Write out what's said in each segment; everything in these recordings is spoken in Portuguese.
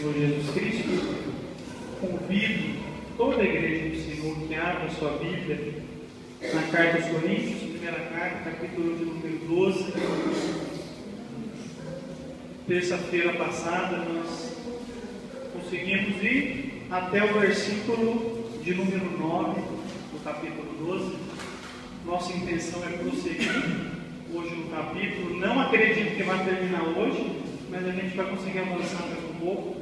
Senhor Jesus Cristo, convido toda a igreja do Senhor que abra a sua Bíblia na carta aos Coríntios, primeira carta, capítulo de número 12. Terça-feira passada nós conseguimos ir até o versículo de número 9 do capítulo 12. Nossa intenção é prosseguir hoje no capítulo. Não acredito que vai terminar hoje, mas a gente vai conseguir avançar mais um pouco.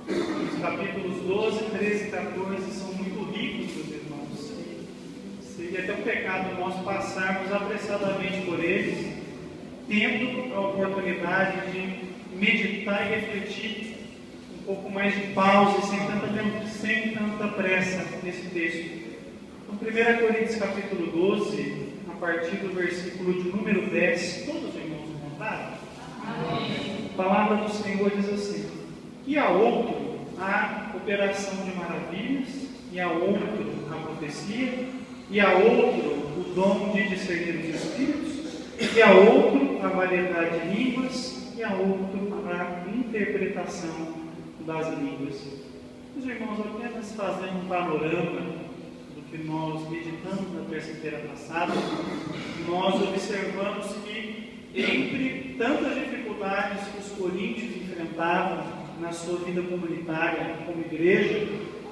Os capítulos 12, 13 e 14 são muito ricos, meus irmãos. Seria até um pecado nosso passarmos apressadamente por eles, tendo a oportunidade de meditar e refletir um pouco mais de pausa, sem tanta pressa nesse texto. Então, 1 Coríntios capítulo 12, a partir do versículo de número 10, todos os irmãos encontraram? Amém. A palavra do Senhor diz assim: e a outro a operação de maravilhas, e a outro a profecia, e a outro o dom de discernir os espíritos, e a outro a variedade de línguas, e a outro a interpretação das línguas. Os irmãos, apenas fazendo um panorama do que nós meditamos na terça-feira passada, nós observamos que entre tantas dificuldades que os coríntios enfrentavam na sua vida comunitária como igreja,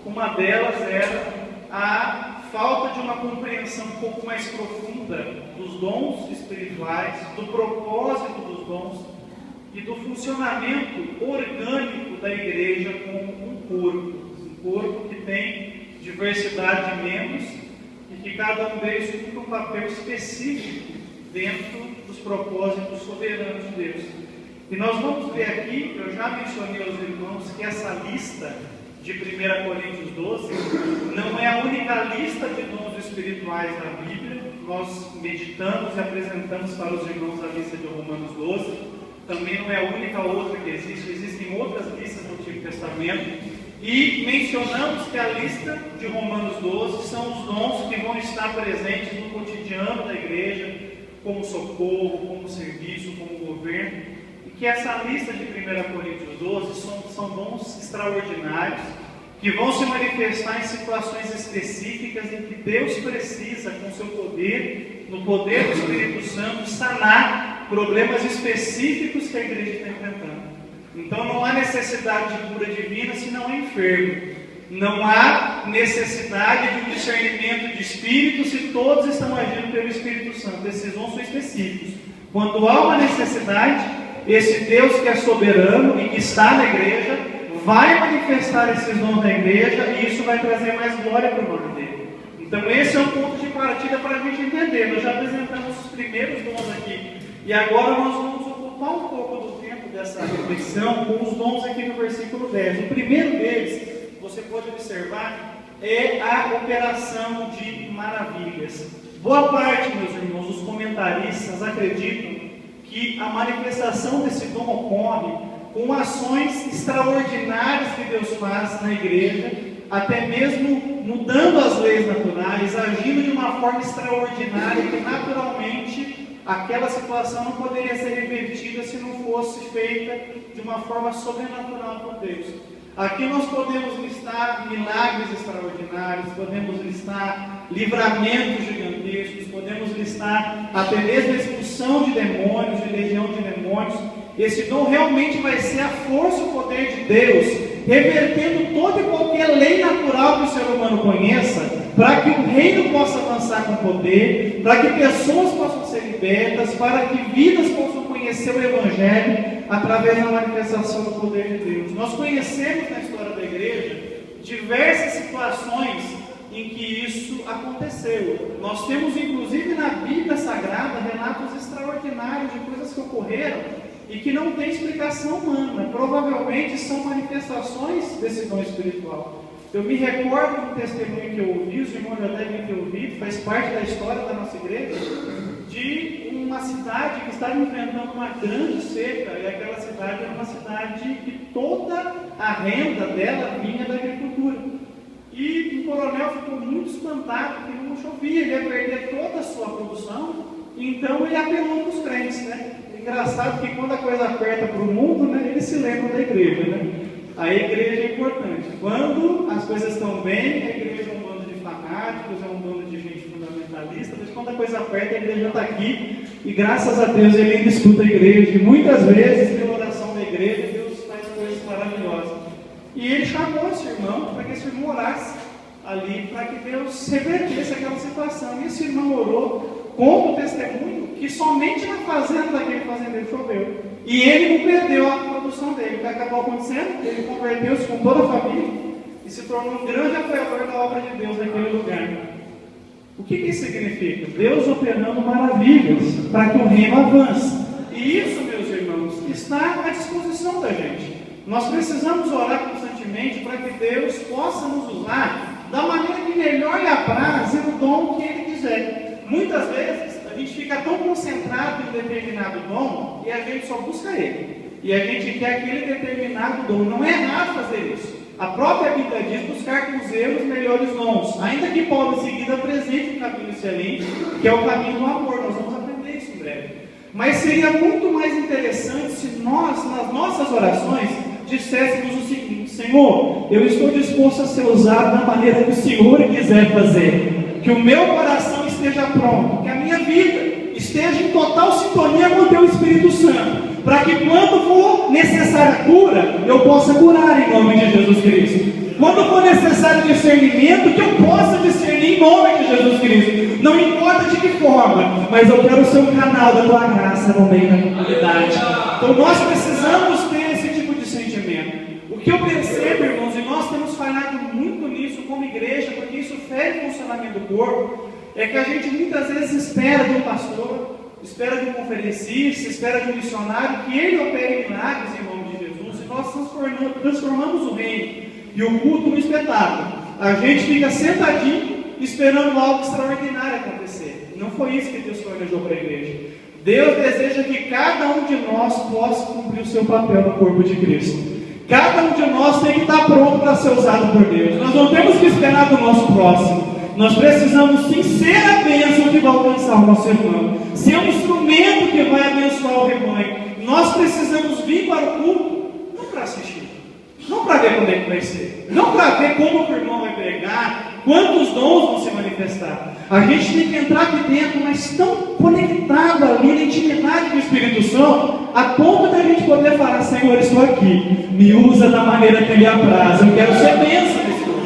uma delas era a falta de uma compreensão um pouco mais profunda dos dons espirituais, do propósito dos dons e do funcionamento orgânico da igreja como um corpo que tem diversidade de membros e que cada um deles cumpre um papel específico dentro dos propósitos soberanos de Deus. E nós vamos ver aqui, eu já mencionei aos irmãos, que essa lista de 1 Coríntios 12 não é a única lista de dons espirituais na Bíblia. Nós meditamos e apresentamos para os irmãos a lista de Romanos 12. Também não é a única outra que existe, existem outras listas no Antigo Testamento. E mencionamos que a lista de Romanos 12 são os dons que vão estar presentes no cotidiano da igreja, como socorro, como serviço, como governo. Que essa lista de 1 Coríntios 12 são dons extraordinários, que vão se manifestar em situações específicas em que Deus precisa, com seu poder, no poder do Espírito Santo, sanar problemas específicos que a igreja está enfrentando. Então não há necessidade de cura divina se não é enfermo. Não há necessidade de um discernimento de espírito se todos estão agindo pelo Espírito Santo. Esses dons são específicos. Quando há uma necessidade, esse Deus que é soberano e que está na igreja, vai manifestar esses dons na igreja e isso vai trazer mais glória para o nome dele. Então esse é um ponto de partida para a gente entender. Nós já apresentamos os primeiros dons aqui e agora nós vamos ocupar um pouco do tempo dessa reflexão com os dons aqui no versículo 10. O primeiro deles, você pode observar, é a operação de maravilhas. Boa parte, meus irmãos, dos comentaristas acreditam que a manifestação desse dom ocorre com ações extraordinárias que Deus faz na igreja, até mesmo mudando as leis naturais, agindo de uma forma extraordinária, que naturalmente aquela situação não poderia ser revertida se não fosse feita de uma forma sobrenatural por Deus. Aqui nós podemos listar milagres extraordinários, podemos listar livramentos gigantescos, podemos listar até mesmo a expulsão de demônios, de legião de demônios. Esse dom realmente vai ser a força e o poder de Deus, revertendo toda e qualquer lei natural que o ser humano conheça, para que o reino possa avançar com poder, para que pessoas possam ser libertas, para que vidas possam conhecer o Evangelho através da manifestação do poder de Deus. Nós conhecemos na história da igreja diversas situações em que isso aconteceu. Nós temos inclusive na Bíblia Sagrada relatos extraordinários de coisas que ocorreram e que não tem explicação humana. Provavelmente são manifestações desse dom espiritual. Eu me recordo de um testemunho que eu ouvi, os irmãos já devem ter ouvido, faz parte da história da nossa igreja, de uma cidade que estava enfrentando uma grande seca, e aquela cidade era uma cidade que toda a renda dela vinha da agricultura. E o coronel ficou muito espantado, porque não chovia, ele ia perder toda a sua produção, então ele apelou para os crentes, né? Engraçado que quando a coisa aperta para o mundo, né, eles se lembram da igreja, né? A igreja é importante. Quando as coisas estão bem, a igreja é um bando de fanáticos, é um bando de gente fundamentalista, mas quando a coisa aperta, a igreja está aqui, e graças a Deus ele ainda escuta a igreja, e muitas vezes, pela oração da igreja, Deus faz coisas maravilhosas. E ele chamou esse irmão para que esse irmão orasse ali, para que Deus revertesse aquela situação. E esse irmão orou, conta o testemunho, que somente na fazenda daquele fazendeiro choveu. E ele não perdeu a produção dele. O que acabou acontecendo? Ele converteu-se com toda a família e se tornou um grande apoiador da obra de Deus naquele lugar. O que isso significa? Deus operando maravilhas para que o reino avance. E isso, meus irmãos, está à disposição da gente. Nós precisamos orar constantemente para que Deus possa nos usar da maneira que melhor lhe apraz e no dom que Ele quiser. Muitas vezes a gente fica tão concentrado em determinado dom e a gente só busca ele. E a gente quer aquele determinado dom. Não é errado fazer isso. A própria Bíblia diz buscar com zelo os melhores dons. Ainda que Paulo em seguida apresente um caminho excelente, que é o caminho do amor. Nós vamos aprender isso em breve. Mas seria muito mais interessante se nós, nas nossas orações, disséssemos o seguinte: Senhor, eu estou disposto a ser usado da maneira que o Senhor quiser fazer. Que o meu coração esteja pronto, que a minha vida esteja em total sintonia com o Teu Espírito Santo, para que quando for necessária a cura, eu possa curar em nome de Jesus Cristo. Quando for necessário discernimento, que eu possa discernir em nome de Jesus Cristo. Não importa de que forma, mas eu quero ser um canal da Tua graça no meio da comunidade. Então nós precisamos ter esse tipo de sentimento. O que eu percebo, irmãos, e nós temos falhado muito nisso como igreja, porque isso fere o funcionamento do corpo, é que a gente muitas vezes espera de um pastor, espera de um conferencista, espera de um missionário, que ele opere milagres em nome de Jesus, e nós transformamos o reino e o culto no espetáculo. A gente fica sentadinho esperando algo extraordinário acontecer. Não foi isso que Deus planejou para a igreja. Deus deseja que cada um de nós possa cumprir o seu papel no corpo de Cristo. Cada um de nós tem que estar pronto para ser usado por Deus. Nós não temos que esperar do nosso próximo. Nós precisamos sim ser a bênção que vai alcançar o nosso irmão, ser um instrumento que vai abençoar o rebanho. Nós precisamos vir para o culto, não para assistir, não para ver como é que vai ser, não para ver como o irmão vai pregar, quantos dons vão se manifestar. A gente tem que entrar aqui dentro, mas tão conectado ali na intimidade do Espírito Santo, a ponto da gente poder falar: Senhor, estou aqui, me usa da maneira que Ele apraz, eu quero ser bênção nesse culto.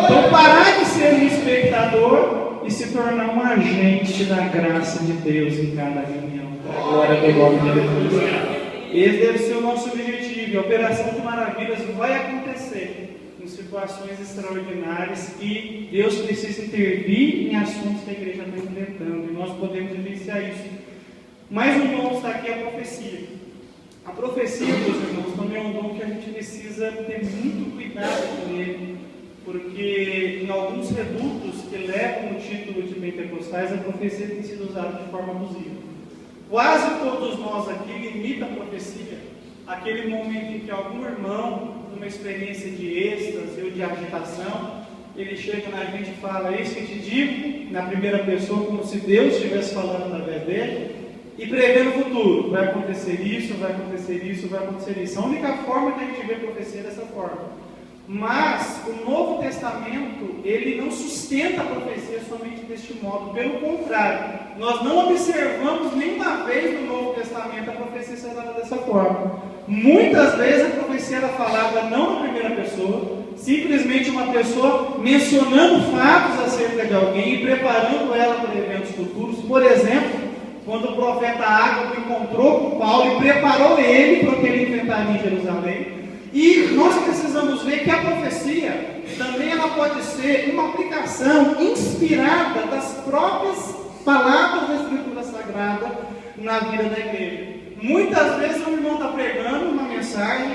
Então parar de ser um espectador e se tornar um agente da graça de Deus em cada reunião. Glória ao nome de Jesus. Esse deve ser o nosso objetivo. A operação de maravilhas vai acontecer em situações extraordinárias e Deus precisa intervir em assuntos que a igreja está enfrentando, e nós podemos vivenciar isso. Mais um dom está aqui, a profecia. A profecia, meus irmãos, também é um dom que a gente precisa ter muito cuidado com ele, porque em alguns redutos que levam o título de pentecostais, a profecia tem sido usada de forma abusiva. Quase todos nós aqui limitam a profecia àquele momento em que algum irmão, numa experiência de êxtase ou de agitação, ele chega na gente e fala: eis que te digo, na primeira pessoa, como se Deus estivesse falando através dele, e prevê no futuro: vai acontecer isso, vai acontecer isso, vai acontecer isso. A única forma que a gente vê profecia é dessa forma. Mas o Novo Testamento, ele não sustenta a profecia somente deste modo. Pelo contrário, nós não observamos nenhuma vez no Novo Testamento a profecia ser dada dessa forma. Muitas vezes a profecia era falada não na primeira pessoa, simplesmente uma pessoa mencionando fatos acerca de alguém e preparando ela para eventos futuros. Por exemplo, quando o profeta Ágabo encontrou com Paulo e preparou ele para o que ele enfrentaria em Jerusalém. E nós precisamos ver que a profecia também ela pode ser uma aplicação inspirada das próprias palavras da Escritura Sagrada na vida da igreja. Muitas vezes o irmão está pregando uma mensagem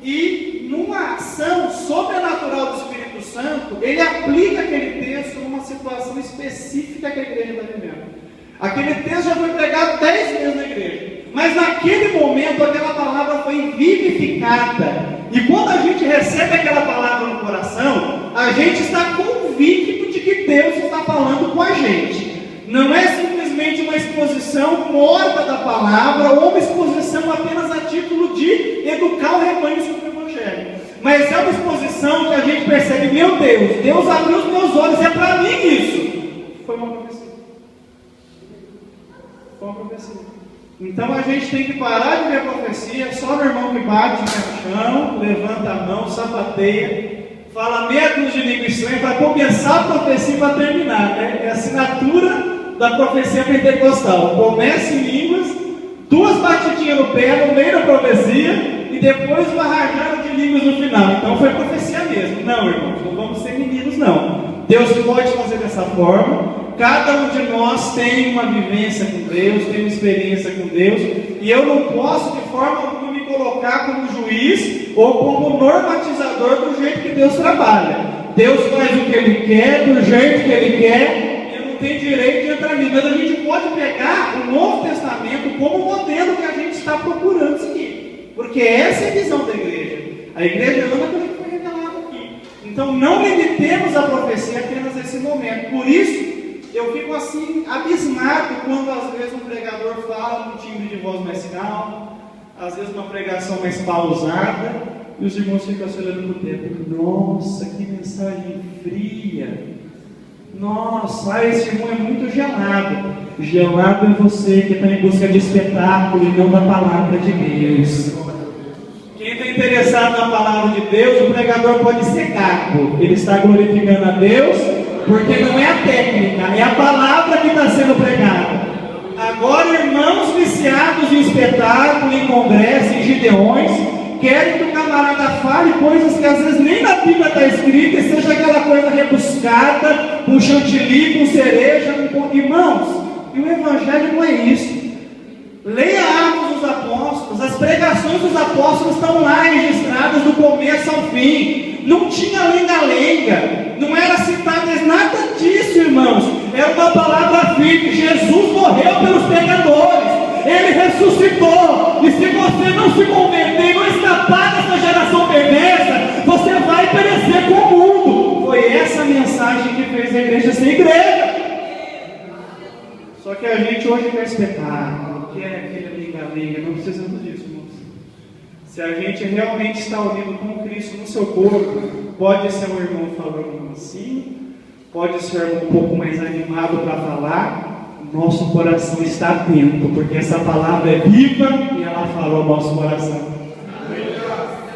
e numa ação sobrenatural do Espírito Santo, ele aplica aquele texto numa situação específica que a igreja está vivendo. Aquele texto já foi pregado 10 vezes na igreja, mas naquele momento aquela palavra foi vivificada. E quando a gente recebe aquela palavra no coração, a gente está convicto de que Deus está falando com a gente. Não é simplesmente uma exposição morta da palavra ou uma exposição apenas a título de educar o rebanho sobre o Evangelho. mas é uma exposição que a gente percebe, meu Deus abriu os meus olhos, é para mim isso. Foi uma profecia. Foi uma profecia. Então a gente tem que parar de ver a profecia só no irmão que bate no chão, levanta a mão, sapateia, fala meia dúzia de língua estranha para começar a profecia e para terminar, né? É a assinatura da profecia pentecostal. Começa em línguas, 2 batidinhas no pé no meio da profecia e depois uma rajada de línguas no final. Então foi profecia mesmo. Não, irmãos, não vamos ser meninos, não. Deus pode fazer dessa forma. Cada um de nós tem uma vivência com Deus, tem uma experiência com Deus, e eu não posso de forma alguma me colocar como juiz ou como normatizador do jeito que Deus trabalha. Deus faz o que Ele quer, do jeito que Ele quer, e eu não tenho direito de entrar nisso. Mas a gente pode pegar o Novo Testamento como modelo que a gente está procurando seguir, porque essa é a visão da igreja. A igreja anda pelo que foi revelado aqui. Então não limitemos a profecia apenas nesse momento. Por isso, eu fico assim, abismado quando às vezes um pregador fala num timbre de voz mais calmo, às vezes uma pregação mais pausada, e os irmãos ficam se olhando para o tempo. Nossa, que mensagem fria! Nossa, esse irmão é muito gelado. Gelado é você que está em busca de espetáculo e não da palavra de Deus. Quem está interessado na palavra de Deus, o pregador pode ser gago. Ele está glorificando a Deus, porque não é a técnica, é a palavra que está sendo pregada. Agora, irmãos viciados em espetáculo, em congresso, em gideões, querem que o camarada fale coisas que às vezes nem na Bíblia está escrita, e seja aquela coisa rebuscada, com chantilly, com cereja, com... Irmãos, e o Evangelho não é isso. Leia Atos dos Apóstolos, as pregações dos apóstolos estão lá registradas do começo ao fim. Não tinha lenga-lenga, não era citado nada disso, irmãos. Era uma palavra firme. Jesus morreu pelos pecadores, Ele ressuscitou, e se você não se converter e não escapar dessa geração perversa, você vai perecer com o mundo. Foi essa mensagem que fez a igreja ser igreja. Só que a gente hoje quer espetáculo, quer aquele lenga-lenga. Não precisamos disso, irmãos. Se a gente realmente está unido com Cristo no seu corpo, pode ser um irmão falando assim, pode ser um pouco mais animado para falar, nosso coração está atento, porque essa palavra é viva e ela fala ao nosso coração.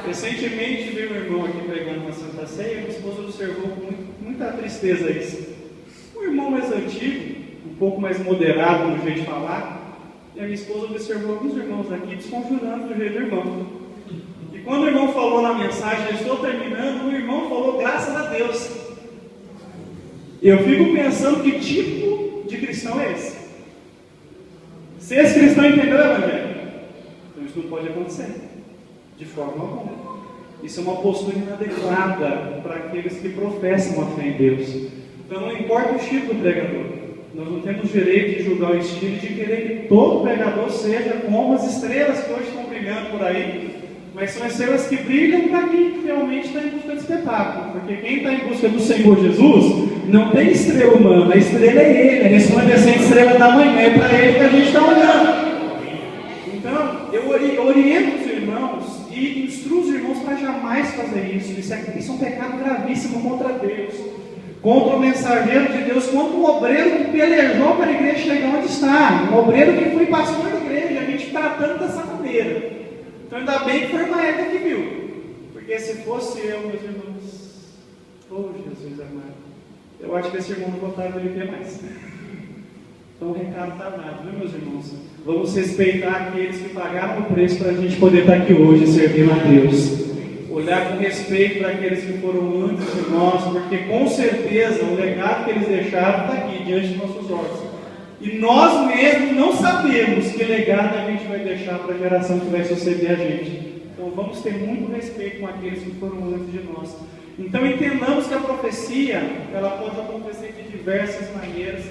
Recentemente veio um irmão aqui pregando uma Santa Ceia, e minha esposa observou com muita tristeza isso. Um irmão mais antigo, um pouco mais moderado no jeito de falar, e a minha esposa observou alguns irmãos aqui desconjurando do jeito do irmão. E quando o irmão falou na mensagem, eu estou terminando, o irmão falou, graças a Deus. Eu fico pensando que tipo de cristão é esse? Se esse cristão entendeu o Evangelho, então isso não pode acontecer, de forma alguma. Isso é uma postura inadequada para aqueles que professam a fé em Deus. Então não importa o estilo do pregador, nós não temos direito de julgar o estilo e de querer que todo pregador seja como as estrelas que hoje estão brilhando por aí, mas são estrelas que brilham para quem realmente está em busca de espetáculo, porque quem está em busca do Senhor Jesus não tem estrela humana, a estrela é Ele, a resplandecente estrela da manhã, é para Ele que a gente está olhando. Então, eu oriento os irmãos e instruo os irmãos para jamais fazer isso. Isso é um pecado gravíssimo contra Deus, contra o mensageiro de Deus, contra o obreiro que pelejou para a igreja chegar onde está, um obreiro que foi pastor da igreja, a gente tratando dessa maneira. Então ainda bem que foi uma época que viu, porque se fosse eu, meus irmãos, oh Jesus amado, eu acho que esse irmão não voltava a viver mais. Então o recado está dado, viu, meus irmãos? Vamos respeitar aqueles que pagaram o preço para a gente poder estar aqui hoje servindo a Deus. Olhar com respeito para aqueles que foram antes de nós, porque com certeza o legado que eles deixaram está aqui diante de nossos olhos. E nós mesmos não sabemos que legado a gente vai deixar para a geração que vai suceder a gente. Então vamos ter muito respeito com aqueles que foram antes de nós. Então entendamos que a profecia, ela pode acontecer de diversas maneiras,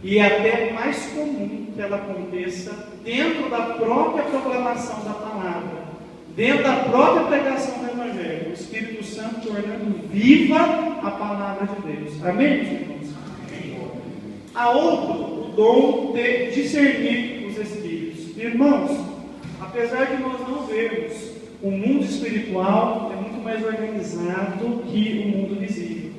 e é até mais comum que ela aconteça dentro da própria proclamação da palavra, dentro da própria pregação do Evangelho, o Espírito Santo tornando viva a palavra de Deus. Amém, meus irmãos? Há outro, o dom de discernir os Espíritos. Irmãos, apesar de nós não vermos o mundo espiritual é muito mais organizado que o mundo visível.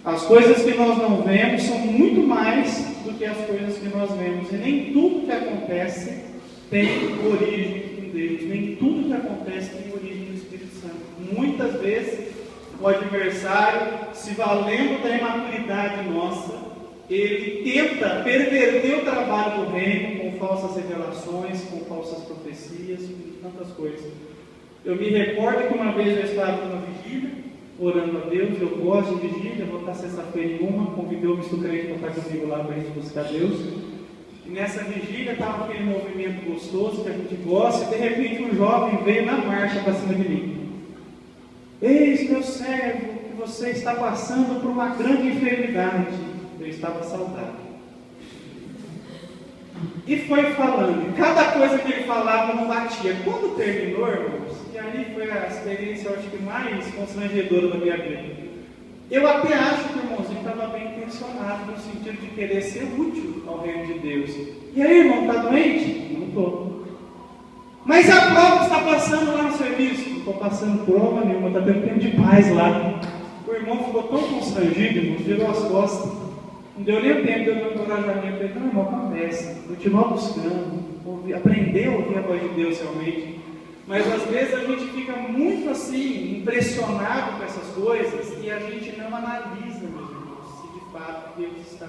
As coisas que nós não vemos são muito mais do que as coisas que nós vemos. E nem tudo que acontece tem origem em Deus. Nem tudo que acontece tem origem no Espírito Santo. Muitas vezes, o adversário, se valendo da imaturidade nossa, ele tenta perverter o trabalho do reino com falsas revelações, com falsas profecias, com tantas coisas. Eu me recordo que uma vez eu estava numa vigília, orando a Deus. Eu gosto de vigília, vou estar sexta-feira em uma, convidei o misto crente para estar comigo lá para a gente buscar Deus. E nessa vigília estava aquele movimento gostoso que a gente gosta, e de repente um jovem veio na marcha para cima de mim. Eis, meu servo, que você está passando por uma grande enfermidade. Eu estava saudável. E foi falando, cada coisa que ele falava não batia. Quando terminou, irmãos, e aí foi a experiência, eu acho que mais constrangedora da minha vida. Eu até acho que o irmãozinho estava bem intencionado, no sentido de querer ser útil ao reino de Deus. E aí, irmão, está doente? Não estou. Mas a prova está passando lá no serviço? Não estou passando prova nenhuma, está tendo tempo de paz lá. O irmão ficou tão constrangido, irmão, virou as costas. Não deu nem tempo de eu dar um encorajamento. Eu falei, não, irmão, acontece. Continua buscando, aprender a ouvir a voz de Deus realmente. Mas às vezes a gente fica muito assim, impressionado com essas coisas, e a gente não analisa, meus irmãos, se de fato Deus está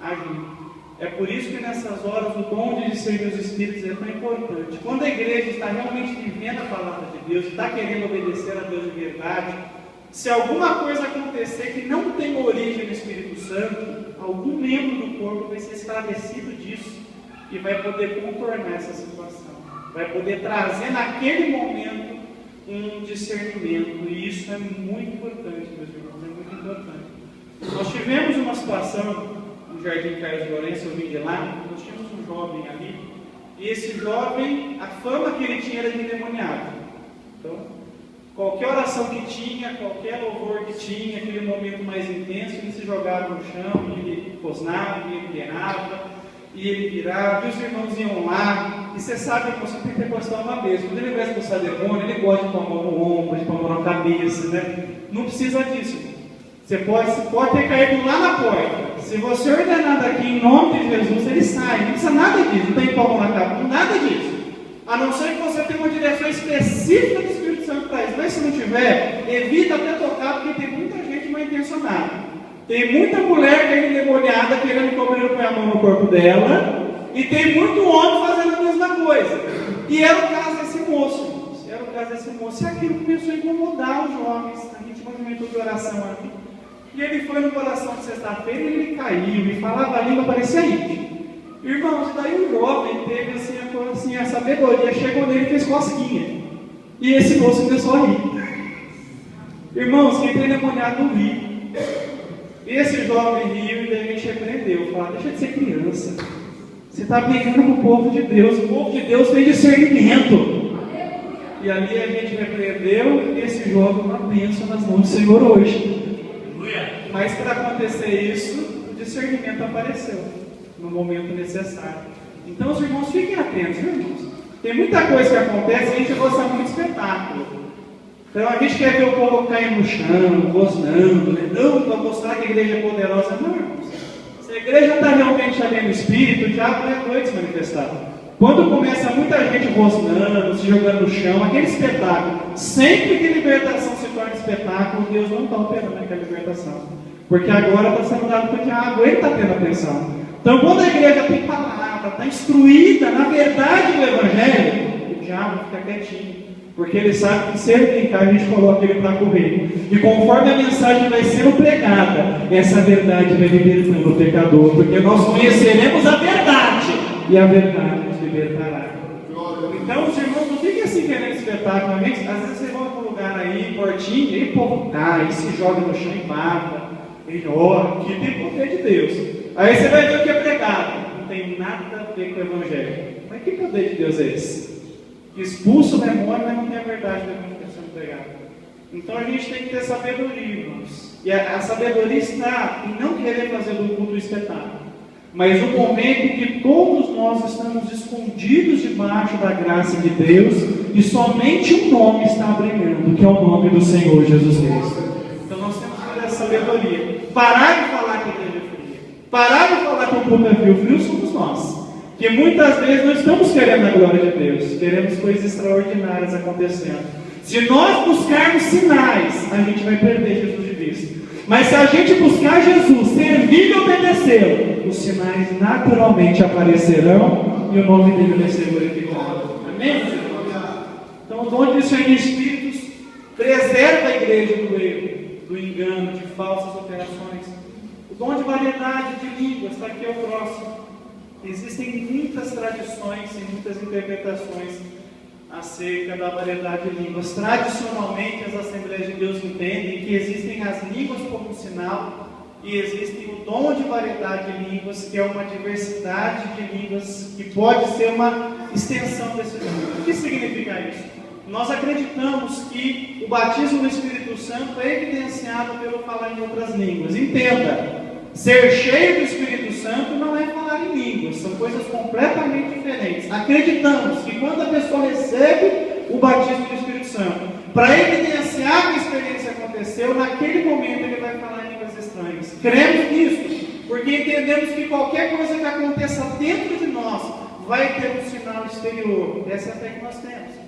agindo. É por isso que nessas horas o dom de discernir os Espíritos é tão importante. Quando a igreja está realmente vivendo a palavra de Deus, está querendo obedecer a Deus de verdade, se alguma coisa acontecer que não tem origem no Espírito Santo, algum membro do corpo vai ser esclarecido disso e vai poder contornar essa situação. Vai poder trazer naquele momento um discernimento. E isso é muito importante, meus irmãos, é muito importante. Nós tivemos uma situação no Jardim Carlos de Lourenço, eu vim de lá, nós tínhamos um jovem ali, e esse jovem, a fama que ele tinha era de endemoniado. Então, qualquer oração que tinha, qualquer louvor que tinha, aquele momento mais intenso, ele se jogava no chão, e ele rosnava, e ele berrava, e ele virava, e os irmãos iam lá. E você sabe, irmão, que pentecostal é uma vez. Quando ele vai expulsar demônio, ele gosta de pôr a mão no ombro, de pôr a mão na cabeça, né? Não precisa disso. Você pode ter caído lá na porta. Se você ordenar daqui em nome de Jesus, ele sai. Não precisa nada disso. Não tem que pôr a mão na cabeça, nada disso. A não ser que você tenha uma direção específica do Espírito Santo para isso. Mas se não tiver, evita até tocar, porque tem muita gente mal intencionada. Tem muita mulher que é endemoniada querendo que o obreiro ponha a mão no corpo dela, e tem muito homem fazendo a mesma coisa. E era o caso desse moço. Era o caso desse moço. E aquilo começou a incomodar os jovens. A gente movimentou de oração ali. E ele foi numa oração de sexta-feira e ele caiu, e falava a língua, parecia íntimo. Irmãos, e daí o jovem teve assim, a sabedoria, chegou nele e fez cosquinha. E esse moço começou a rir. Irmãos, quem tem endemoniado não ri. Esse jovem riu e daí a gente repreendeu. Falou, deixa de ser criança. Você está brigando com o povo de Deus. O povo de Deus tem discernimento. E ali a gente repreendeu. E esse jovem uma bênção nas mãos do Senhor hoje. Mas para acontecer isso, o discernimento apareceu no momento necessário. Então os irmãos fiquem atentos, irmãos. Tem muita coisa que acontece e a gente gosta muito de espetáculo. Então a gente quer ver o povo caindo no chão, rosnando, né? Não, para mostrar que a igreja é poderosa. Não, irmãos. Se a igreja está realmente ali no Espírito, o diabo não é doido de se manifestar. Quando começa muita gente rosnando, se jogando no chão, aquele espetáculo, sempre que libertação se torna espetáculo, Deus não está operando aquela libertação. Porque agora está sendo dado para o diabo, ele está tendo atenção. Então quando a igreja tem palavra, está instruída na verdade do Evangelho, o diabo fica quietinho. Porque ele sabe que se ele brincar, a gente coloca ele para correr. E conforme a mensagem vai sendo pregada, essa verdade vai libertando o pecador. Porque nós conheceremos a verdade, e a verdade nos libertará. Então os irmãos não fiquem assim querendo espetáculo. Às vezes vocês vão para um lugar aí, portinho, e o povo cai, se joga no chão e mata. E ó, aqui tem poder de Deus. Aí você vai ver o que é pregado. Não tem nada a ver com o Evangelho. Mas que poder de Deus é esse? Que expulsa o demônio, mas não tem a verdade do Evangelho sendo pregado. Então a gente tem que ter sabedoria, irmãos. E a sabedoria está em não querer fazer do culto um espetáculo. mas um momento em que todos nós estamos escondidos debaixo da graça de Deus e somente um nome está brilhando, que é o nome do Senhor Jesus Cristo. Então nós temos que ter essa sabedoria. Parar de falar que a igreja é fria. Parar de falar que o povo é frio. Frio somos nós. Que muitas vezes não estamos querendo a glória de Deus. Queremos coisas extraordinárias acontecendo. Se nós buscarmos sinais, a gente vai perder Jesus de vista. Mas se a gente buscar Jesus, servir e obedecê-lo, os sinais naturalmente aparecerão e o nome dele vai ser glorificado. Amém? Então o dom de discernir de espíritos preserva a igreja do erro, do engano, de falsas operações. O dom de variedade de línguas, está aqui ao próximo. Existem muitas tradições e muitas interpretações acerca da variedade de línguas. Tradicionalmente, as Assembleias de Deus entendem que existem as línguas como sinal e existem o dom de variedade de línguas, que é uma diversidade de línguas que pode ser uma extensão desse dom. O que significa isso? Nós acreditamos que o batismo no Espírito Santo é evidenciado pelo falar em outras línguas. Entenda, ser cheio do Espírito Santo não é falar em línguas, são coisas completamente diferentes. Acreditamos que quando a pessoa recebe o batismo do Espírito Santo, para evidenciar que a experiência aconteceu, naquele momento ele vai falar em línguas estranhas. Cremos nisso, porque entendemos que qualquer coisa que aconteça dentro de nós vai ter um sinal exterior. Essa é a fé que nós temos.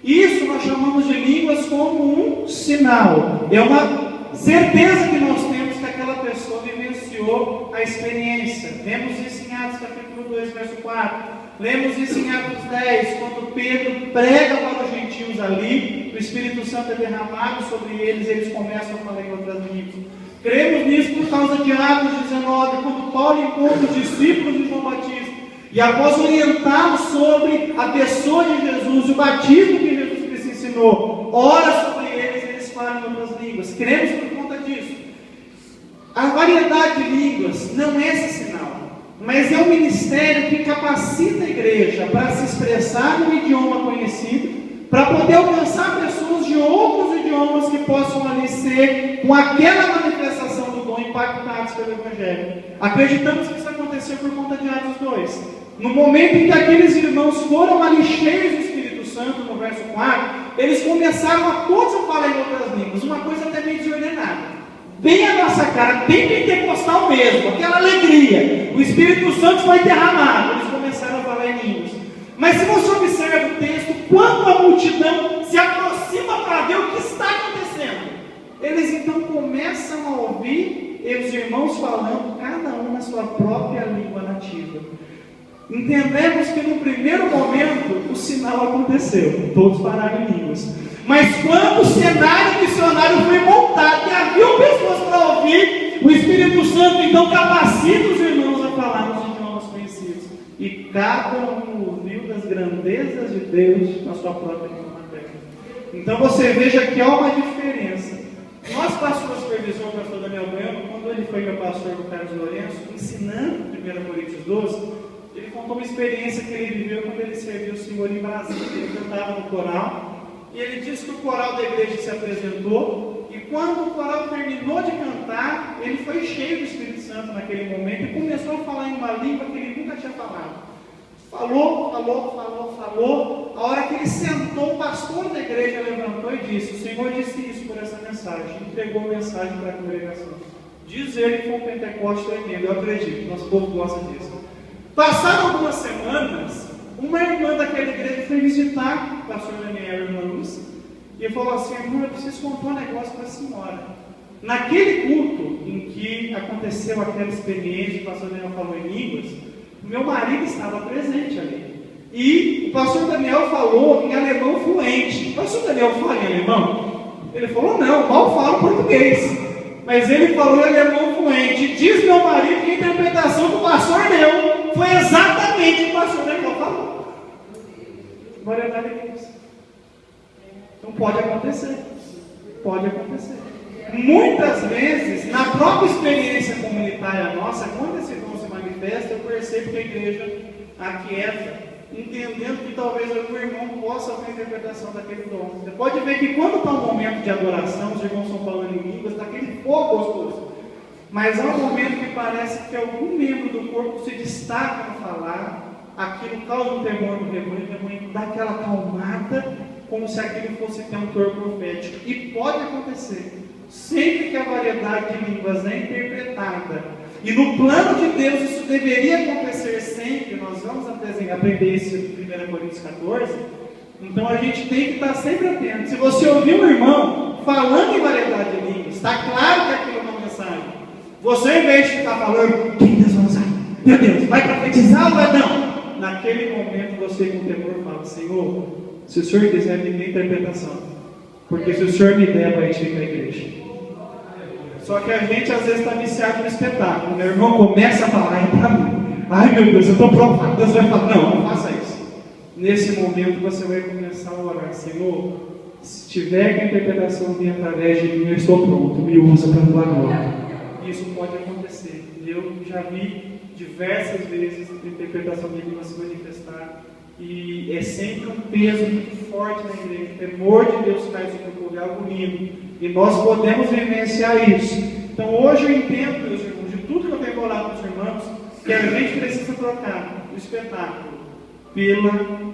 Isso nós chamamos de línguas como um sinal. É uma certeza que nós temos que aquela pessoa vivenciou a experiência. Vemos isso em Atos capítulo 2, verso 4. Lemos isso em Atos 10, quando Pedro prega para os gentios ali, o Espírito Santo é derramado sobre eles e eles começam a falar em outras línguas. Cremos nisso por causa de Atos 19, quando Paulo encontra os discípulos de João Batista. E após orientá-los sobre a pessoa de Jesus, o batismo que Jesus Cristo ensinou, ora sobre eles, eles falam em outras línguas. Cremos por conta disso. A variedade de línguas não é esse sinal, mas é um ministério que capacita a igreja para se expressar no idioma conhecido, para poder alcançar pessoas de outros idiomas que possam ali ser, com aquela manifestação do dom, impactados pelo Evangelho. Acreditamos que isso aconteceu por conta de Atos 2. No momento em que aqueles irmãos foram ali cheios do Espírito Santo, no verso 4, eles começaram a todos a falar em outras línguas, uma coisa até meio desordenada. Bem a nossa cara, bem pentecostal mesmo, aquela alegria. O Espírito Santo foi derramado, eles começaram a falar em línguas. Mas se você observa o texto, quando a multidão se aproxima para ver o que está acontecendo, eles então começam a ouvir os irmãos falando, cada um na sua própria língua nativa. Entendemos que no primeiro momento o sinal aconteceu, todos pararam em línguas. Mas quando o cenário missionário foi montado e havia pessoas para ouvir, o Espírito Santo então capacita os irmãos a falar nos idiomas conhecidos. E cada um ouviu das grandezas de Deus na sua própria língua materna. Então você veja que há uma diferença. Nosso pastor supervisor, o pastor Daniel Bueno, quando ele foi meu pastor do Carlos Lourenço, ensinando 1 Coríntios 12, ele contou uma experiência que ele viveu quando ele serviu o Senhor em Brasília. Ele cantava no coral, e ele disse que o coral da igreja se apresentou, e quando o coral terminou de cantar, ele foi cheio do Espírito Santo naquele momento, e começou a falar em uma língua que ele nunca tinha falado. Falou. A hora que ele sentou, o pastor da igreja levantou e disse: o Senhor disse isso por essa mensagem, entregou a mensagem para a congregação. Diz ele que foi um Pentecoste tremendo, eu acredito, nosso povo gosta disso. Passaram algumas semanas, uma irmã daquela igreja foi visitar o pastor Daniel e a irmã Lúcia, e falou assim: irmã, eu preciso contar um negócio para a senhora. Naquele culto em que aconteceu aquela experiência, o pastor Daniel falou em línguas, meu marido estava presente ali. E o pastor Daniel falou em alemão fluente. O pastor Daniel fala em alemão? Ele falou: não, mal falo português. Mas ele falou em alemão fluente. Diz meu marido que a interpretação que o pastor deu foi exatamente o que o pastor Daniel falou. Variedade de línguas. Então pode acontecer. Pode acontecer. Muitas vezes, na própria experiência comunitária nossa, quando esse dom se manifesta, eu percebo que a igreja aquieta, entendendo que talvez algum irmão possa ter a interpretação daquele dom. Você pode ver que quando está um momento de adoração, os irmãos estão falando em línguas, está aquele fogo gostoso. Mas há um momento que parece que algum membro do corpo se destaca no falar, aquilo causa um temor no rebanho, dá aquela acalmada, como se aquilo fosse ter um teor profético. E pode acontecer, sempre que a variedade de línguas é interpretada, e no plano de Deus isso deveria acontecer sempre, nós vamos aprender isso em 1 Coríntios 14, então a gente tem que estar sempre atento. Se você ouvir um irmão falando em variedade de línguas, está claro que aquilo é uma mensagem. Você, em vez de ficar falando, quem Deus vai usar? Meu Deus, vai profetizar ou vai não? Naquele momento você com temor fala, Senhor, se o Senhor quiser me dê interpretação, porque se o Senhor me der, vai edificar a igreja. Só que a gente às vezes está viciado no espetáculo. Meu irmão começa a falar, ai, pra mim, ai meu Deus, eu estou provado. Deus vai falar, não faça isso. Nesse momento você vai começar a orar, Senhor, se tiver que a interpretação vir através de mim, eu estou pronto, me usa para a tua glória. Isso pode acontecer. Eu já vi diversas vezes a interpretação de língua se manifestar, e é sempre um peso muito forte na igreja. O temor de Deus cai sobre o povo, é algo lindo, e nós podemos vivenciar isso. Então hoje eu entendo, meus irmãos, de tudo que eu tenho falado com os irmãos, que a gente precisa trocar o espetáculo pela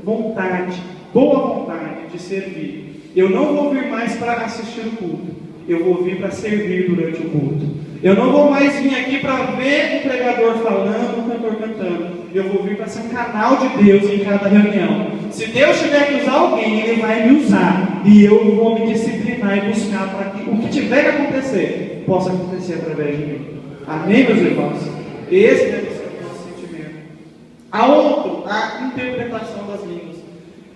vontade, boa vontade de servir. Eu não vou vir mais para assistir o culto, eu vou vir para servir durante o culto. Eu não vou mais vir aqui para ver o pregador falando, o cantor cantando. Eu vou vir para ser um canal de Deus em cada reunião. Se Deus tiver que usar alguém, Ele vai me usar. E eu vou me disciplinar e buscar para que o que tiver que acontecer, possa acontecer através de mim. Amém, meus irmãos? Esse deve ser o nosso sentimento. A interpretação das línguas.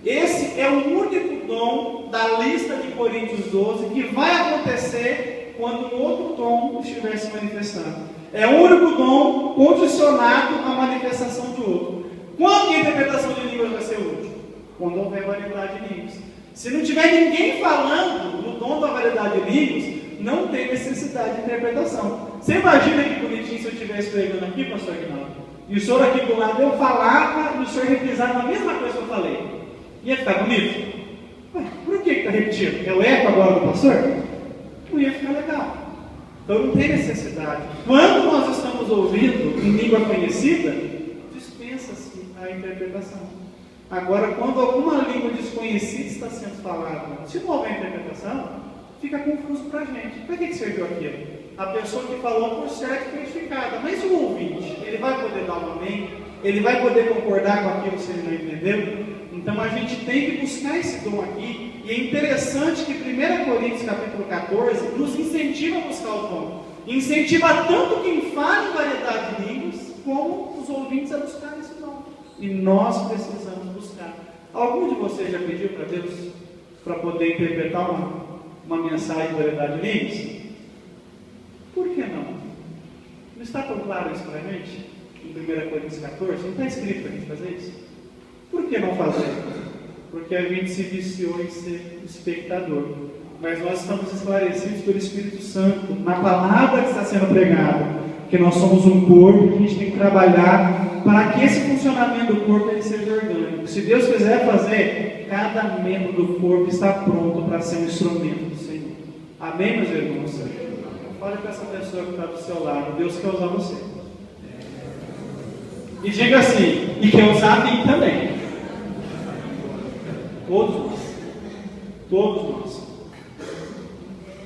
Esse é o único dom da lista de Coríntios 12 que vai acontecer quando um outro dom estiver se manifestando. É o único dom condicionado à manifestação de outro. Quando a interpretação de línguas vai ser útil? Quando houver variedade de línguas. Se não tiver ninguém falando no dom da variedade de línguas, não tem necessidade de interpretação. Você imagina que bonitinho se eu estivesse pregando aqui, pastor Aguinaldo, e o senhor aqui do lado, eu falava e o senhor reprisava a mesma coisa que eu falei. Ia ficar bonito? Ué, por que está repetindo? É o eco agora do pastor? Não ia ficar legal. Então não tem necessidade. Quando nós estamos ouvindo em língua conhecida, dispensa-se a interpretação. Agora, quando alguma língua desconhecida está sendo falada, se não houver interpretação, fica confuso para a gente. Para que serviu aquilo? A pessoa que falou por certo foi edificada, mas o ouvinte, ele vai poder dar um amém? Ele vai poder concordar com aquilo se ele não entendeu? Então a gente tem que buscar esse dom aqui, e é interessante que 1 Coríntios capítulo 14 nos incentiva a buscar o dom. Incentiva tanto quem fala em variedade de línguas, como os ouvintes a buscar esse dom. E nós precisamos buscar. Algum de vocês já pediu para Deus para poder interpretar uma mensagem de variedade de línguas? Por que não? Não está tão claro isso para a gente? Em 1 Coríntios 14, não está escrito para a gente fazer isso? Por que não fazer? Porque a gente se viciou em ser espectador. Mas nós estamos esclarecidos pelo Espírito Santo, na palavra que está sendo pregada, que nós somos um corpo, que a gente tem que trabalhar para que esse funcionamento do corpo ele seja orgânico. Se Deus quiser fazer, cada membro do corpo está pronto para ser um instrumento do Senhor. Amém, meus irmãos? Fale para essa pessoa que está do seu lado, Deus quer usar você. E diga assim, e quer usar a mim também. Todos nós. Todos nós.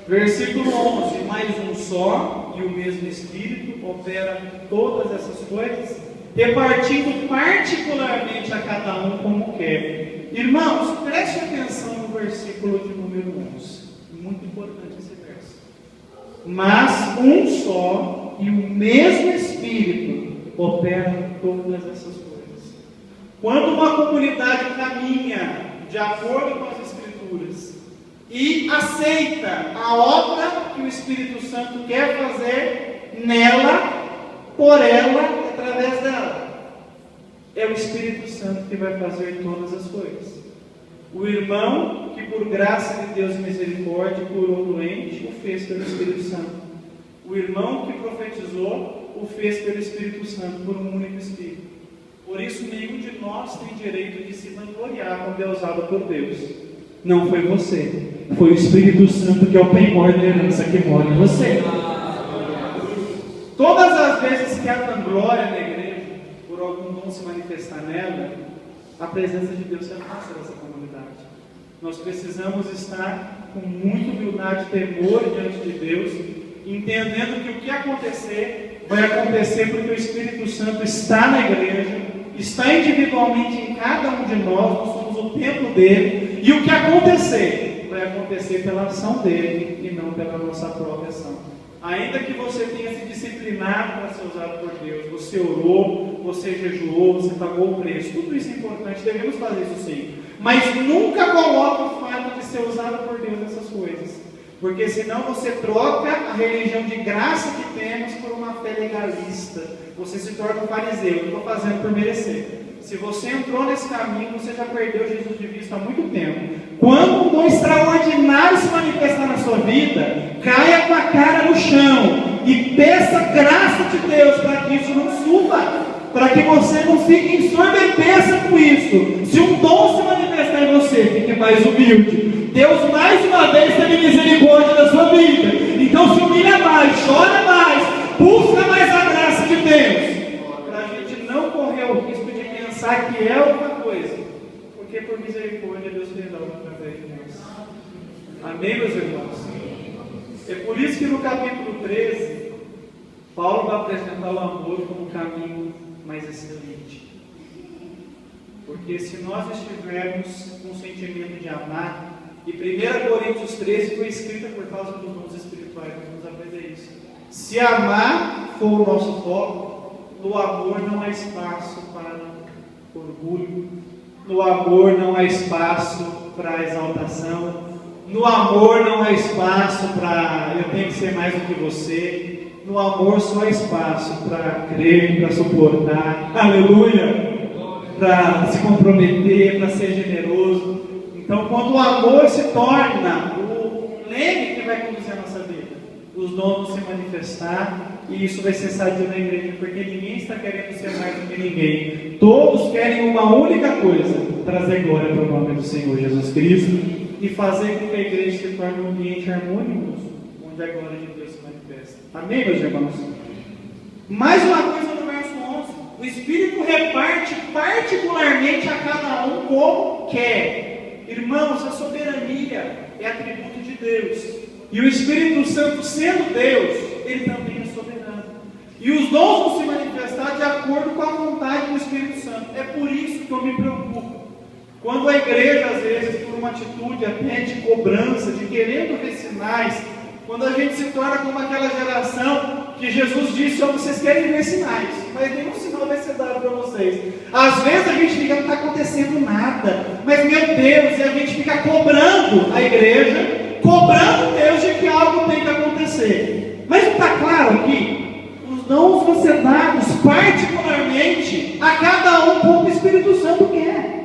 Versículo 11. Mais um só, e o mesmo Espírito opera todas essas coisas, repartindo particularmente a cada um como quer. Irmãos, preste atenção no versículo de número 11. Muito importante esse verso. Mas um só, e o mesmo Espírito opera todas essas coisas. Quando uma comunidade caminha de acordo com as Escrituras e aceita a obra que o Espírito Santo quer fazer nela, por ela, através dela, é o Espírito Santo que vai fazer todas as coisas. O irmão que por graça de Deus e misericórdia curou o doente, o fez pelo Espírito Santo. O irmão que profetizou, o fez pelo Espírito Santo, por um único Espírito. Por isso, nenhum de nós tem direito de se vangloriar quando é usado por Deus. Não foi você, foi o Espírito Santo que é o penhor da herança que mora em você. quer a vanglória na igreja, por algum dom se manifestar nela, a presença de Deus se afasta dessa comunidade. Nós precisamos estar com muita humildade e temor diante de Deus, entendendo que o que acontecer, vai acontecer porque o Espírito Santo está na igreja, está individualmente em cada um de nós somos o templo dele, e o que acontecer, vai acontecer pela ação dele e não pela nossa própria ação. Ainda que você tenha se disciplinado para ser usado por Deus, você orou, você jejuou, você pagou o preço, tudo isso é importante, devemos fazer isso sim. Mas nunca coloque o fato de ser usado por Deus nessas coisas, porque senão você troca a religião de graça que temos por uma fé legalista. Você se torna um fariseu, eu estou fazendo por merecer. Se você entrou nesse caminho, você já perdeu Jesus de vista há muito tempo. Quando um dom extraordinário se manifestar na sua vida, caia com a cara no chão e peça graça de Deus para que isso não suba, para que você não fique ensordeça com isso. Se um dom se manifestar em você, fique mais humilde. Deus mais uma vez teve misericórdia da sua vida. Então se humilha mais, chora mais, busca mais a graça de Deus, para a gente não correr o risco de pensar que é alguma coisa, porque por misericórdia Deus fez algo através de nós. Amém, meus irmãos? É por isso que no capítulo 13, Paulo vai apresentar o amor como um caminho mais excelente. Porque se nós estivermos com o sentimento de amar, e 1 Coríntios 13 foi escrita por causa dos dons espirituais, nós vamos aprender isso. Se amar for o nosso foco, no amor não há espaço para orgulho, no amor não há espaço para exaltação, no amor não há espaço para eu tenho que ser mais do que você. No amor só há espaço para crer, para suportar, aleluia, para se comprometer, para ser generoso. Então, quando o amor se torna o leme que vai conduzir a nossa vida, os dons vão se manifestar e isso vai ser sadio na igreja, porque ninguém está querendo ser mais do que ninguém. Todos querem uma única coisa: trazer glória para o nome do Senhor Jesus Cristo e fazer com que a igreja se torne um ambiente harmônico, onde a glória de Deus se manifesta. Amém, meus irmãos? Mais uma coisa no verso 11: o Espírito reparte particularmente a cada um como quer. Irmãos, a soberania é atributo de Deus, e o Espírito Santo, sendo Deus, ele também é soberano, e os dons vão se manifestar de acordo com a vontade do Espírito Santo. É por isso que eu me preocupo quando a igreja, às vezes, por uma atitude até de cobrança, de querendo ver sinais, quando a gente se torna como aquela geração que Jesus disse: ó, vocês querem ver sinais, mas nenhum sinal vai ser dado para vocês. Às vezes a gente fica, não está acontecendo nada, mas meu Deus, e a gente fica cobrando a igreja, cobrando Deus de que algo tem que acontecer. Mas não está claro aqui? Os dons vão ser dados particularmente a cada um como o Espírito Santo quer.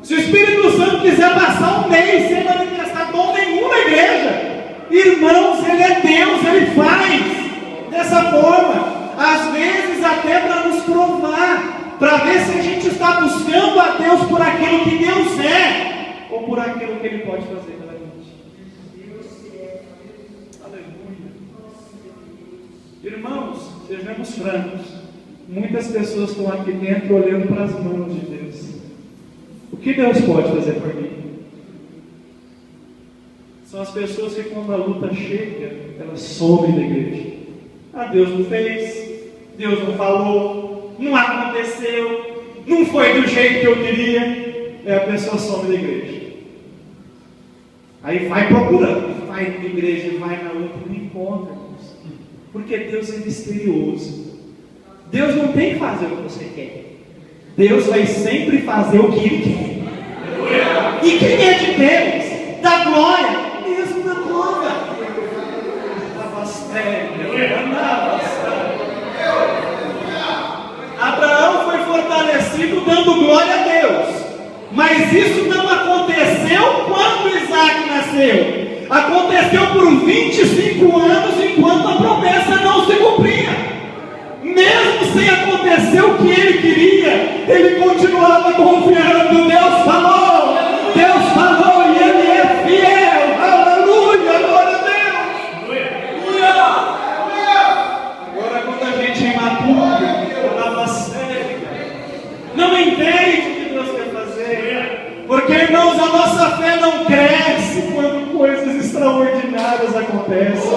Se o Espírito Santo quiser passar um mês sem manifestar dom nenhum na igreja, irmãos, ele é Deus, ele faz dessa forma, às vezes até para nos provar, para ver se a gente está buscando a Deus por aquilo que Deus é, ou por aquilo que ele pode fazer pela gente. Aleluia. Irmãos, sejamos francos, muitas pessoas estão aqui dentro olhando para as mãos de Deus. O que Deus pode fazer por mim? São as pessoas que, quando a luta chega, elas somem da igreja. Ah, Deus não fez, Deus não falou, não aconteceu, não foi do jeito que eu queria. Aí a pessoa some da igreja. Aí vai procurando, vai na igreja, vai na outra, não encontra, irmãos. Porque Deus é misterioso. Deus não tem que fazer o que você quer. Deus vai sempre fazer o que Ele quer. E quem é de Deus? Da glória. Mesmo na prova. Abraão foi fortalecido dando glória a Deus, mas isso não aconteceu quando Isaac nasceu. Aconteceu por 25 anos enquanto a promessa não se cumpria. Mesmo sem acontecer o que ele queria, ele continuava confiando. Deus falou e ele é fiel. Aleluia, glória a Deus. Agora, quando a gente é imaturo, Porque, irmãos, a nossa fé não cresce quando coisas extraordinárias acontecem.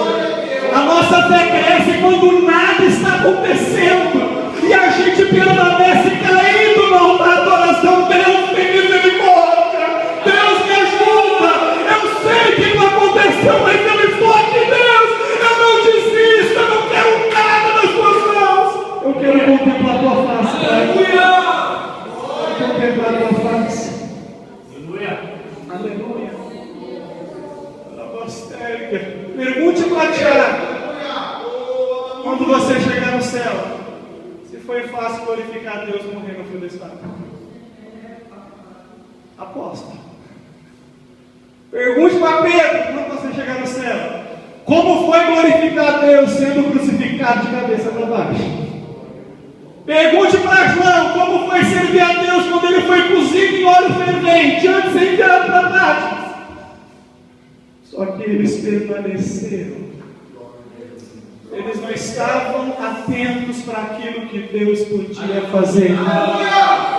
A nossa fé cresce quando nada está acontecendo e a gente permanece caído no altar da adoração. Deus tem misericórdia, Deus me ajuda. Eu sei que não aconteceu, mas eu estou aqui, Deus. Eu não desisto, eu não quero nada das tuas mãos. Eu quero contemplar a tua face, Pai. Contemplar a tua face. Aleluia. Pergunte para Tiago, quando você chegar no céu, se foi fácil glorificar Deus morrer no fio da espada. Aposto. Pergunte para Pedro, quando você chegar no céu, como foi glorificar Deus sendo crucificado de cabeça para baixo. Pergunte para João, como foi servir a Deus quando ele foi cozido em óleo fervente, antes de ser enviado para Patmos. Só que eles permaneceram. Eles não estavam atentos para aquilo que Deus podia fazer.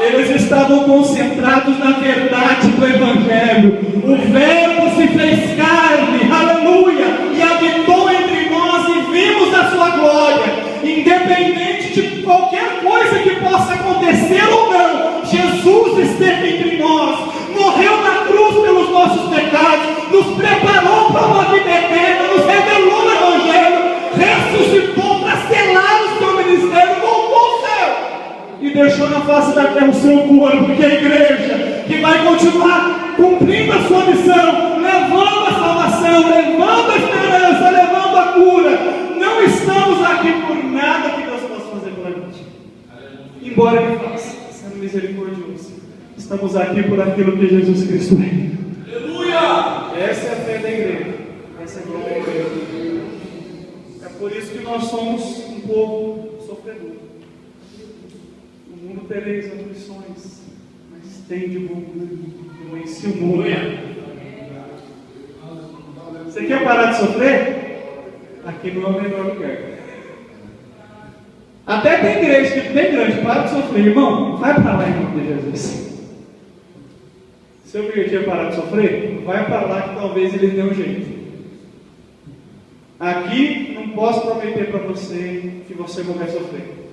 Eles estavam concentrados na verdade do Evangelho. O Verbo se fez carne, aleluia, e habitou entre nós e vimos a sua glória. Independente de qualquer coisa que possa acontecer ou não, Jesus esteve entre nós, morreu na cruz pelos nossos pecados, nos preparou para uma vida eterna, nos revelou o Evangelho, ressuscitou para selar o seu ministério, voltou ao céu e deixou na face da terra o seu corpo, que é a igreja, que vai continuar cumprindo a sua missão, levando a salvação, levando a esperança, levando a cura. Não estamos aqui por nada que Deus possa fazer pela gente, embora Ele faça, sendo misericordioso. Estamos aqui por aquilo que Jesus Cristo é. Aleluia! Essa é a fé da igreja. Essa é a glória da igreja. É por isso que nós somos um povo sofredor. No mundo tereis aflições, mas tem de bom ânimo. Eu venci o mundo. Você quer parar de sofrer? Aqui não é o melhor lugar. Até tem igreja que bem grande, para de sofrer, irmão. Vai para lá em nome de Jesus. Seu objetivo é parar de sofrer? Vai para lá que talvez ele dê um jeito. Aqui não posso prometer para você que você não vai sofrer,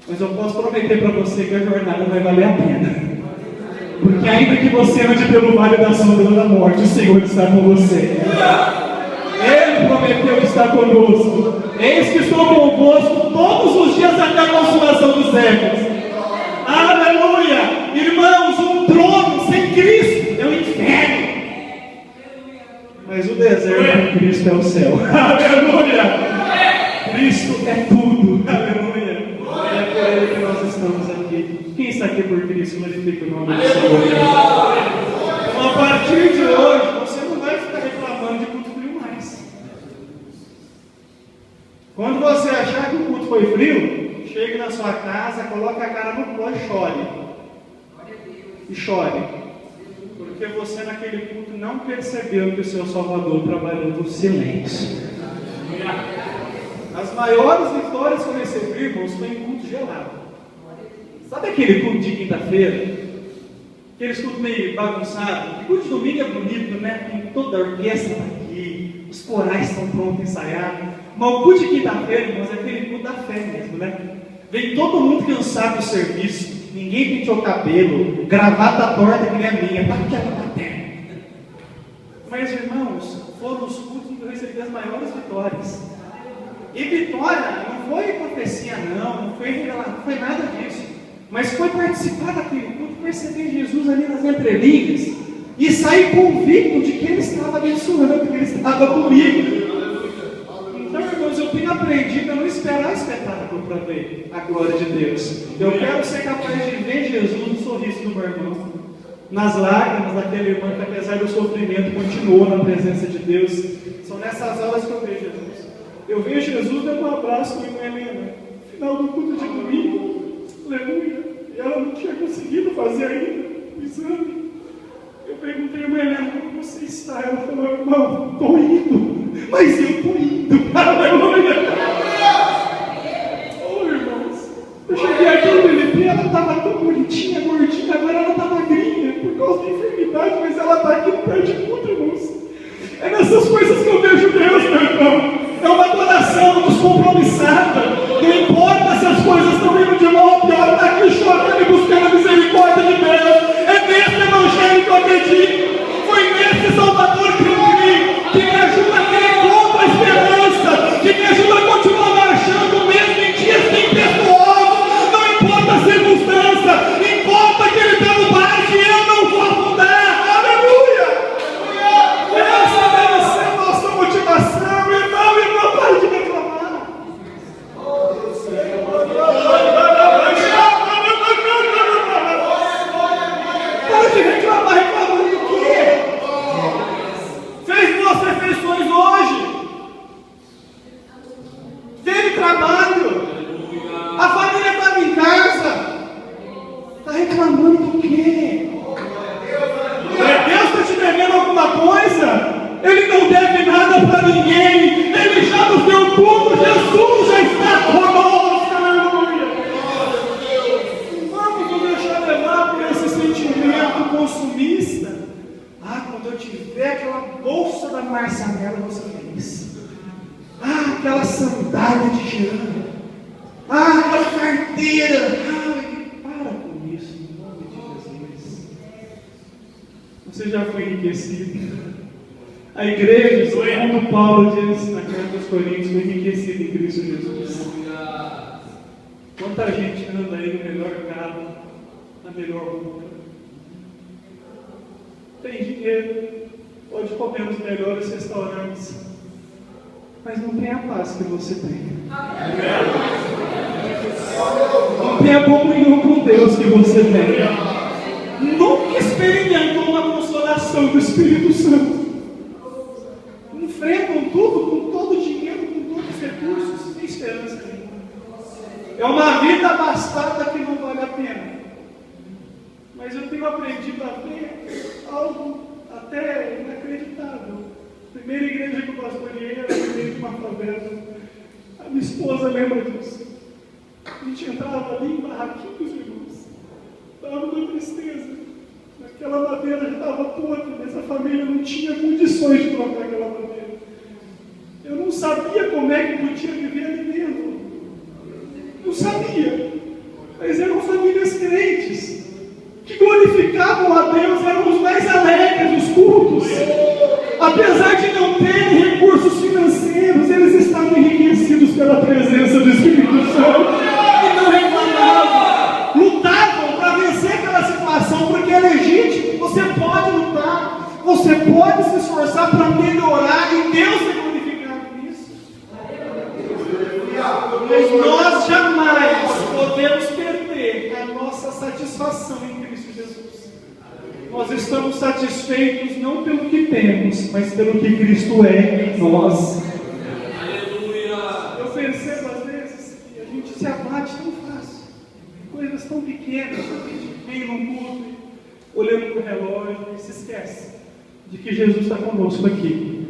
mas eu posso prometer para você que a jornada vai valer a pena. Porque ainda que você ande pelo vale da sombra da morte, o Senhor está com você. Ele prometeu estar conosco. Eis que estou convosco todos os dias até a consumação dos séculos. Aleluia! Irmãos, um trono sem Cristo é o inferno. Mas o deserto com Cristo é o céu. Aleluia! Cristo é tudo. Aleluia! É por Ele que nós estamos aqui. Quem está aqui por Cristo, glorifica o nome do Senhor. Então, a partir de hoje, você não vai ficar reclamando de culto frio mais. Quando você achar que o culto foi frio, chegue na sua casa, coloque a cara no pó e chore. E chore. Porque você naquele culto não percebeu que o seu Salvador trabalhou no silêncio. As maiores vitórias que eu recebi, irmãos, foi em culto gelado. Sabe aquele culto de quinta-feira? Aquele culto meio bagunçado? O culto de domingo é bonito, né? Tem toda a orquestra aqui, os corais estão prontos, ensaiados. Mas o culto de quinta-feira, irmãos, é aquele culto da fé mesmo, né? Vem todo mundo cansado do serviço, ninguém penteou o cabelo, gravata torta que nem a minha, para que ela bater? Mas, irmãos, foram os cultos que eu recebi as maiores vitórias. E vitória não foi profecia, não foi revelação, não foi nada disso. Mas foi participar daquele culto, perceber Jesus ali nas entrelinhas e sair convicto de que Ele estava abençoando, que Ele estava comigo. Então, irmãos, eu tenho aprendido a não esperar espetáculo para ver a glória de Deus. Eu quero ser capaz de ver Jesus no sorriso do meu irmão, nas lágrimas daquele irmão que, apesar do sofrimento, continuou na presença de Deus. São nessas horas que eu vejo Jesus. Eu vejo Jesus dando um abraço com a irmã Helena, no final do culto de domingo. Aleluia. E ela não tinha conseguido fazer ainda o exame. Eu perguntei, irmã Helena, como você está? Ela falou, irmão, estou indo. Mas eu estou indo. Aleluia. Oh, irmãos. Eu cheguei aqui no Felipe, ela estava tão bonitinha, gordinha, agora ela está magrinha. Por causa de enfermidade, mas ela está aqui no pé de tudo, irmãos. É nessas coisas que eu vejo Deus, meu irmão. É uma adoração descompromissada. Não importa se as coisas estão indo de mal ou pior, está aqui chorando e buscando a misericórdia de Deus. É nesse evangelho que eu acredito. Foi nesse Salvador que eu criei, que me ajuda a crer contra a esperança, que me ajuda a continuar marchando mesmo em dias tempestuosos. Não importa a circunstância, importa que Ele está no barco e eu não vou afundar. Aleluia! Essa deve ser a nossa motivação, irmão, irmã, pare de reclamar. Para de reclamar, reclamando do quê? Fez duas refeições hoje. Teve trabalho. A família estava em casa. Está reclamando do quê? Deus está te devendo alguma coisa? Ele não deve nada para ninguém. Ele já nos deu tudo. Jesus já está conosco. Aleluia. Vamos nos deixar levar por esse sentimento consumista. Quando eu tiver aquela bolsa da Marçanela, eu vou ser feliz. Aquela sandália de Jean. Aquela carteira. Para com isso, em nome de Jesus. Você já foi enriquecido. A igreja, como Paulo diz na carta aos Coríntios, foi enriquecida em Cristo Jesus. Quanta gente anda aí no melhor carro, na melhor roupa. Tem dinheiro, pode comer nos melhores restaurantes, mas não tem a paz que você tem. Não tem a comunhão com Deus que você tem. Nunca experimentou uma consolação do Espírito Santo. Enfrentam tudo, com todo o dinheiro, com todos os recursos, sem esperança nenhuma. É uma vida abastada que não vale a pena. Mas eu tenho aprendido a ver algo até inacreditável. A primeira igreja que eu pastoreei era a igreja de uma favela. A minha esposa lembra disso. A gente entrava ali em barraquinhos, irmãos. Dava uma tristeza. Aquela madeira já estava podre, mas a família não tinha condições de trocar aquela madeira. Eu não sabia como é que podia viver ali dentro. Não sabia. Mas eram famílias crentes, que glorificavam a Deus, eram os mais alegres dos cultos. Apesar de não terem recursos financeiros, eles estavam enriquecidos pela presença do Espírito Santo. E não reclamavam. Lutavam para vencer aquela situação, porque é legítimo. Você pode lutar, você pode se esforçar para melhorar e Deus ser glorificado nisso. Mas nós jamais podemos perder a nossa satisfação em Cristo Jesus. Nós estamos satisfeitos não pelo que temos, mas pelo que Cristo é em nós. Eu percebo às vezes que a gente se abate tão fácil. Coisas tão pequenas, a gente vem num culto, olhando para o relógio e se esquece de que Jesus está conosco aqui.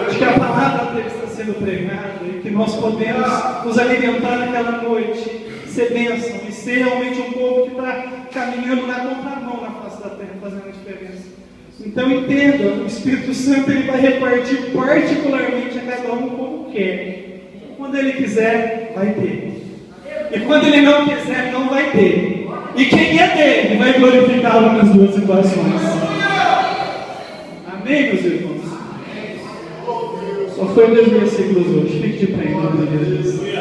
De que a palavra dele está sendo pregada e que nós podemos nos alimentar naquela noite, ser bênção e ser realmente um povo que está caminhando na contramão na face da terra, fazendo a diferença. Então entenda, o Espírito Santo ele vai repartir particularmente a cada um como quer. Quando ele quiser, vai ter. E quando ele não quiser, não vai ter. E quem é dele vai glorificá-lo nas duas situações. Amém, meus irmãos? Só foi 2 versículos hoje. Fique de pé em nome de Jesus.